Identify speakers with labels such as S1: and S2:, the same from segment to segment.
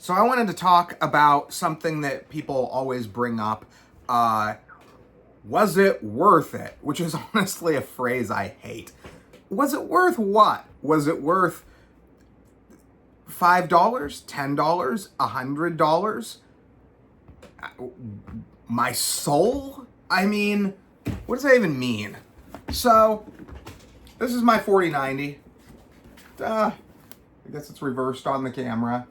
S1: So I wanted to talk about something that people always bring up. Was it worth it? Which is honestly a phrase I hate. Was it worth what? Was it worth $5, $10, $100? My soul? I mean, what does that even mean? So, this is my 4090. I guess it's reversed on the camera.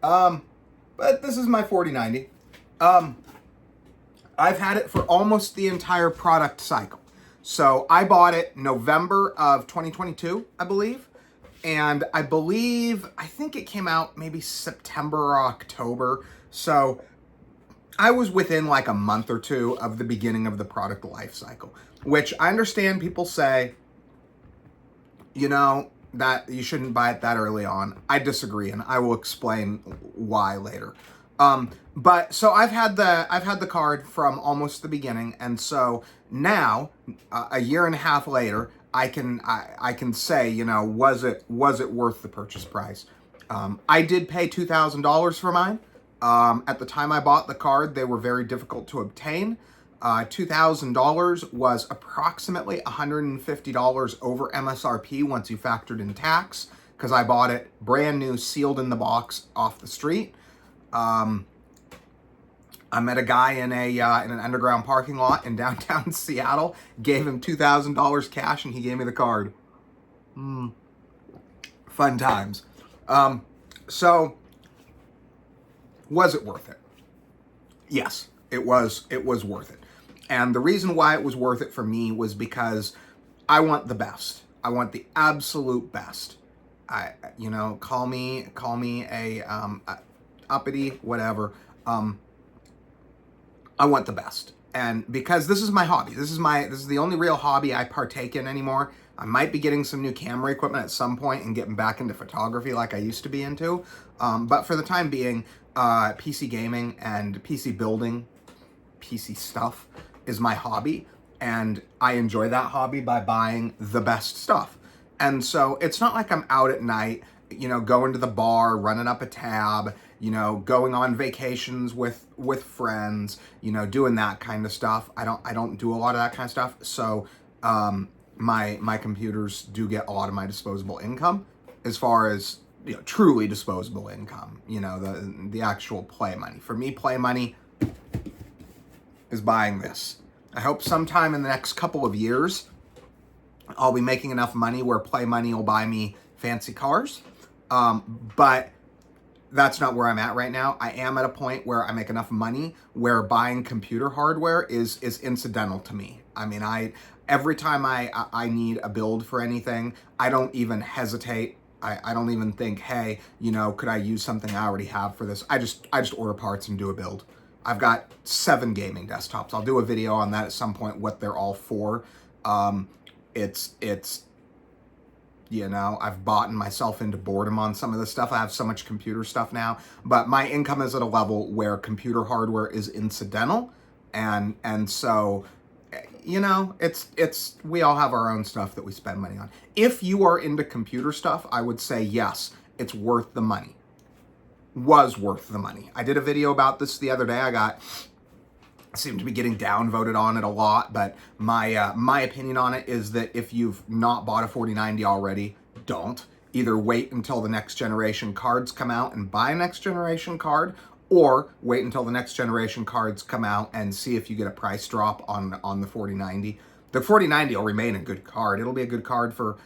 S1: But this is my 4090. I've had it for almost the entire product cycle. So I bought it November of 2022, I believe. And I think it came out maybe September or October. So I was within like a month or two of the beginning of the product life cycle, which I understand people say, that you shouldn't buy it that early on. I disagree, and I will explain why later. But so I've had the card from almost the beginning, and so now, a year and a half later, I can say, was it worth the purchase price? I did pay $2,000 for mine. At the time I bought the card, they were very difficult to obtain. $2,000 was approximately $150 over MSRP once you factored in tax, because I bought it brand new, sealed in the box off the street. I met a guy in an underground parking lot in downtown Seattle, gave him $2,000 cash, and he gave me the card. Fun times. So, was it worth it? Yes, it was worth it. And the reason why it was worth it for me was because I want the best. I want the absolute best. Call me a uppity, whatever. I want the best. And because this is my hobby. This is the only real hobby I partake in anymore. I might be getting some new camera equipment at some point and getting back into photography like I used to be into. But for the time being, PC gaming and PC building, PC stuff is my hobby, and I enjoy that hobby by buying the best stuff. And so it's not like I'm out at night, going to the bar, running up a tab, going on vacations with friends, doing that kind of stuff. I don't do a lot of that kind of stuff. So my computers do get a lot of my disposable income, as far as truly disposable income, the actual play money. For me, play money is buying this. I hope sometime in the next couple of years, I'll be making enough money where play money will buy me fancy cars. But that's not where I'm at right now. I am at a point where I make enough money where buying computer hardware is incidental to me. I mean, every time I need a build for anything, I don't even hesitate. I don't even think, hey, could I use something I already have for this? I just order parts and do a build. I've got 7 gaming desktops. I'll do a video on that at some point, what they're all for. It's I've bought myself into boredom on some of this stuff. I have so much computer stuff now, but my income is at a level where computer hardware is incidental. And so, we all have our own stuff that we spend money on. If you are into computer stuff, I would say, yes, it's worth the money. Was worth the money. I did a video about this the other day. I seem to be getting downvoted on it a lot, but my opinion on it is that if you've not bought a 4090 already, don't. Either wait until the next generation cards come out and buy a next generation card, or wait until the next generation cards come out and see if you get a price drop on the 4090. The 4090 will remain a good card. It'll be a good card for,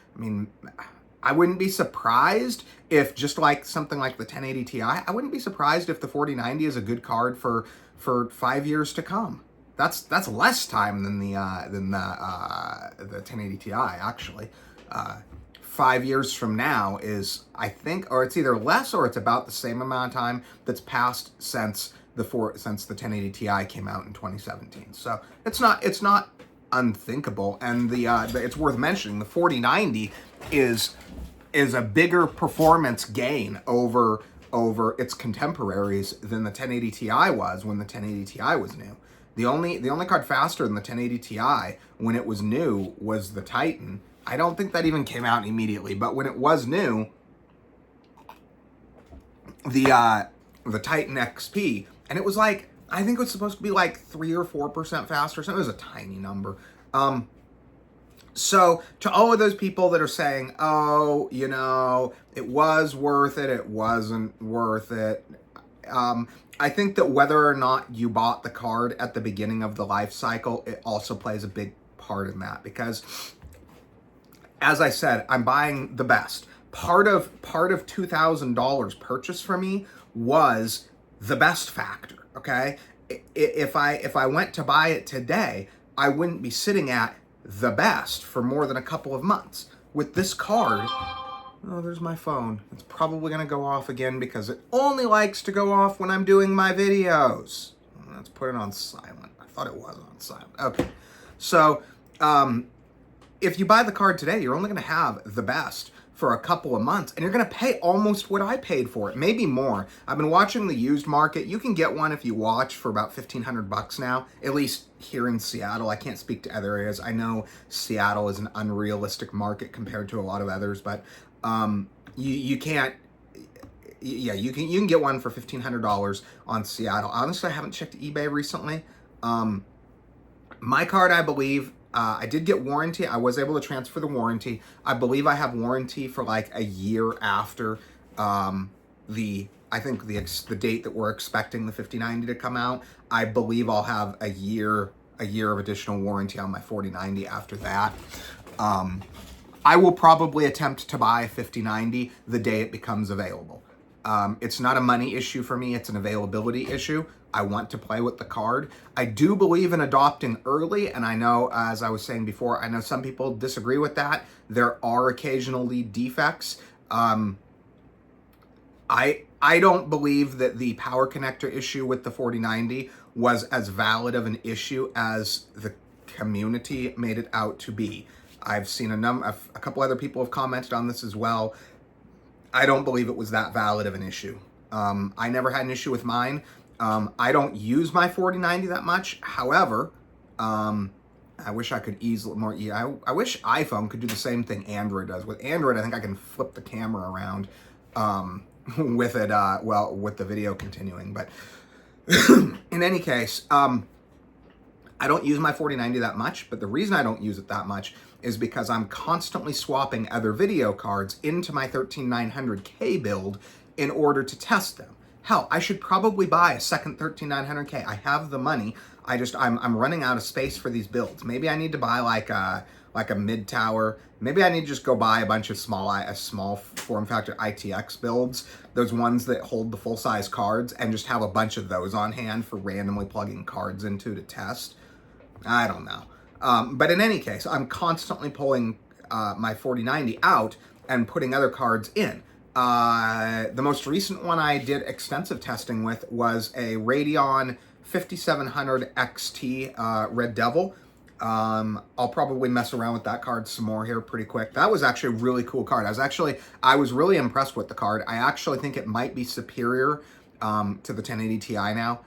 S1: I wouldn't be surprised if, just like something like the 1080 Ti, I wouldn't be surprised if the 4090 is a good card for 5 years to come. That's less time than the 1080 Ti, actually. 5 years from now is, I think, or it's either less or it's about the same amount of time that's passed since the 1080 Ti came out in 2017. So it's not unthinkable, and it's worth mentioning the 4090 is a bigger performance gain over its contemporaries than the 1080 Ti was when the 1080 Ti was new. The only card faster than the 1080 Ti when it was new was the Titan. I don't think that even came out immediately, but when it was new, the the Titan XP, and it was like, I think it was supposed to be like 3 or 4% faster, so it was a tiny number. So to all of those people that are saying, oh, you know, it was worth it, it wasn't worth it, I think that whether or not you bought the card at the beginning of the life cycle, it also plays a big part in that, because as I said, I'm buying the best. Part of $2,000 purchase for me was the best factor, okay? If I went to buy it today, I wouldn't be sitting at the best for more than a couple of months. With this card, oh, there's my phone. It's probably gonna go off again because it only likes to go off when I'm doing my videos. Let's put it on silent. I thought it was on silent. Okay, so if you buy the card today, you're only gonna have the best for a couple of months, and you're gonna pay almost what I paid for it, maybe more. I've been watching the used market. You can get one if you watch for about $1,500 now, at least here in Seattle. I can't speak to other areas. I know Seattle is an unrealistic market compared to a lot of others, but you can't, yeah, you can get one for $1,500 on Seattle. Honestly, I haven't checked eBay recently. My card, I believe, I did get warranty. I was able to transfer the warranty. I believe I have warranty for like a year after I think the date that we're expecting the 5090 to come out. I believe I'll have a year of additional warranty on my 4090 after that. I will probably attempt to buy a 5090 the day it becomes available. It's not a money issue for me, it's an availability issue. I want to play with the card. I do believe in adopting early, and I know, as I was saying before, I know some people disagree with that. There are occasionally defects. I don't believe that the power connector issue with the 4090 was as valid of an issue as the community made it out to be. I've seen a couple other people have commented on this as well. I don't believe it was that valid of an issue. I never had an issue with mine. I don't use my 4090 that much. However, I wish I could easily more. I wish iPhone could do the same thing Android does. With Android, I think I can flip the camera around with it. Well, with the video continuing. But in any case, I don't use my 4090 that much. But the reason I don't use it that much is because I'm constantly swapping other video cards into my 13900K build in order to test them. Hell, I should probably buy a second 13900K. I have the money. I'm running out of space for these builds. Maybe I need to buy like a mid tower. Maybe I need to just go buy a bunch of small form factor RTX builds, those ones that hold the full size cards, and just have a bunch of those on hand for randomly plugging cards into to test. I don't know. But in any case, I'm constantly pulling my 4090 out and putting other cards in. The most recent one I did extensive testing with was a Radeon 5700 XT Red Devil. I'll probably mess around with that card some more here pretty quick. That was actually a really cool card. I was really impressed with the card. I actually think it might be superior to the 1080 Ti now.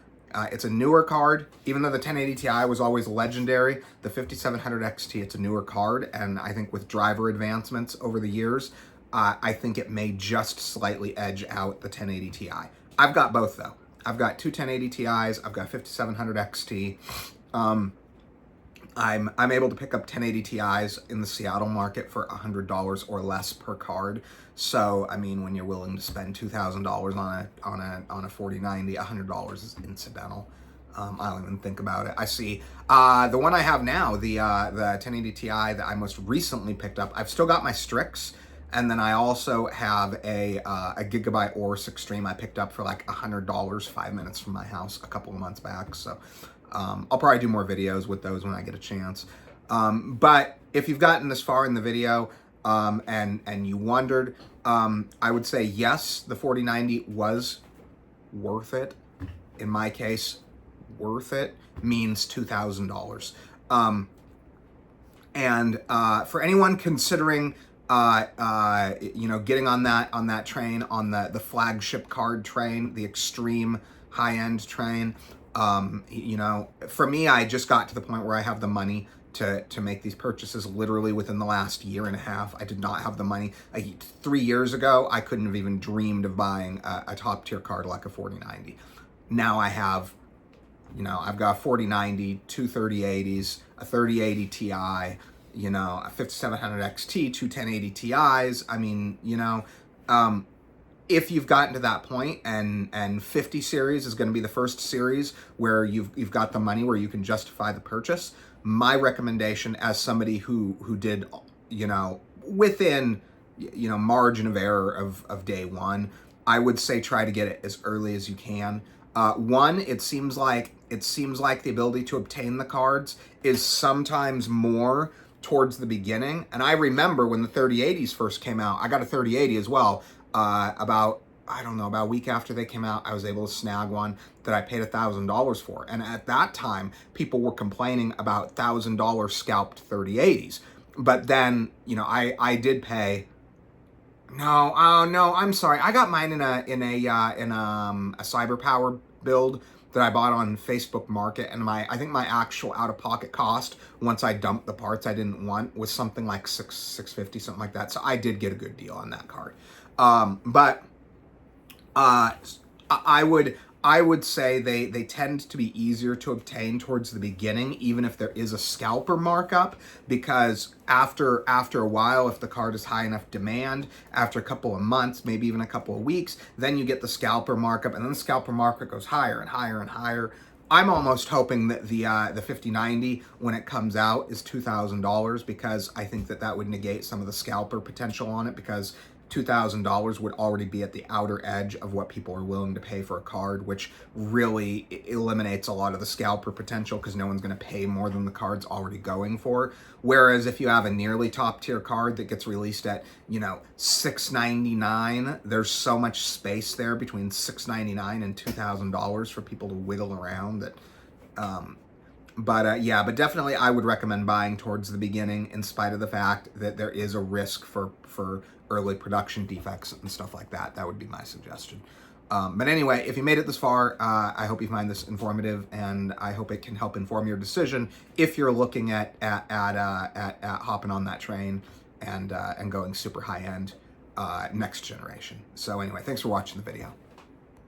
S1: It's a newer card. Even though the 1080 Ti was always legendary, the 5700 XT, it's a newer card, and I think with driver advancements over the years, I think it may just slightly edge out the 1080 Ti. I've got both though. I've got two 1080 Ti's. I've got 5700 XT. I'm able to pick up 1080 Ti's in the Seattle market for $100 or less per card. So I mean, when you're willing to spend $2,000 on a 4090, $100 is incidental. I don't even think about it. I see the one I have now, the 1080 Ti that I most recently picked up. I've still got my Strix. And then I also have a Gigabyte Aorus Extreme I picked up for like $100 5 minutes from my house a couple of months back. So I'll probably do more videos with those when I get a chance. But if you've gotten this far in the video and you wondered, I would say yes, the 4090 was worth it. In my case, worth it means $2,000. And for anyone considering getting on that train, on the flagship card train, the extreme high-end train, for me, I just got to the point where I have the money to make these purchases literally within the last year and a half. I did not have the money. 3 years ago, I couldn't have even dreamed of buying a top tier card like a 4090. Now I have, I've got a 4090, two 3080s, a 3080 Ti, a 5700 XT, two 1080 Ti's. I mean, if you've gotten to that point and 50 series is going to be the first series where you've got the money where you can justify the purchase, my recommendation as somebody who did, within, margin of error of day one, I would say try to get it as early as you can. One, it seems like the ability to obtain the cards is sometimes more towards the beginning. And I remember when the 3080s first came out, I got a 3080 as well. About a week after they came out, I was able to snag one that I paid $1,000 for. And at that time, people were complaining about $1,000 scalped 3080s. But then, I did pay. No, oh no, I'm sorry. I got mine in a CyberPower build that I bought on Facebook Market, and I think my actual out-of-pocket cost once I dumped the parts I didn't want was something like $650, something like that. So I did get a good deal on that card. But I would say they tend to be easier to obtain towards the beginning, even if there is a scalper markup, because after a while, if the card is high enough demand, after a couple of months, maybe even a couple of weeks, then you get the scalper markup, and then the scalper markup goes higher and higher and higher. I'm almost hoping that the 5090, when it comes out, is $2,000, because I think that would negate some of the scalper potential on it, because $2,000 would already be at the outer edge of what people are willing to pay for a card, which really eliminates a lot of the scalper potential, because no one's going to pay more than the card's already going for. Whereas if you have a nearly top tier card that gets released at, $699, there's so much space there between $699 and $2,000 for people to wiggle around that, but definitely I would recommend buying towards the beginning, in spite of the fact that there is a risk for early production defects and stuff like that. That would be my suggestion. But anyway, if you made it this far, I hope you find this informative, and I hope it can help inform your decision if you're looking at hopping on that train and going super high end next generation. So anyway, thanks for watching the video.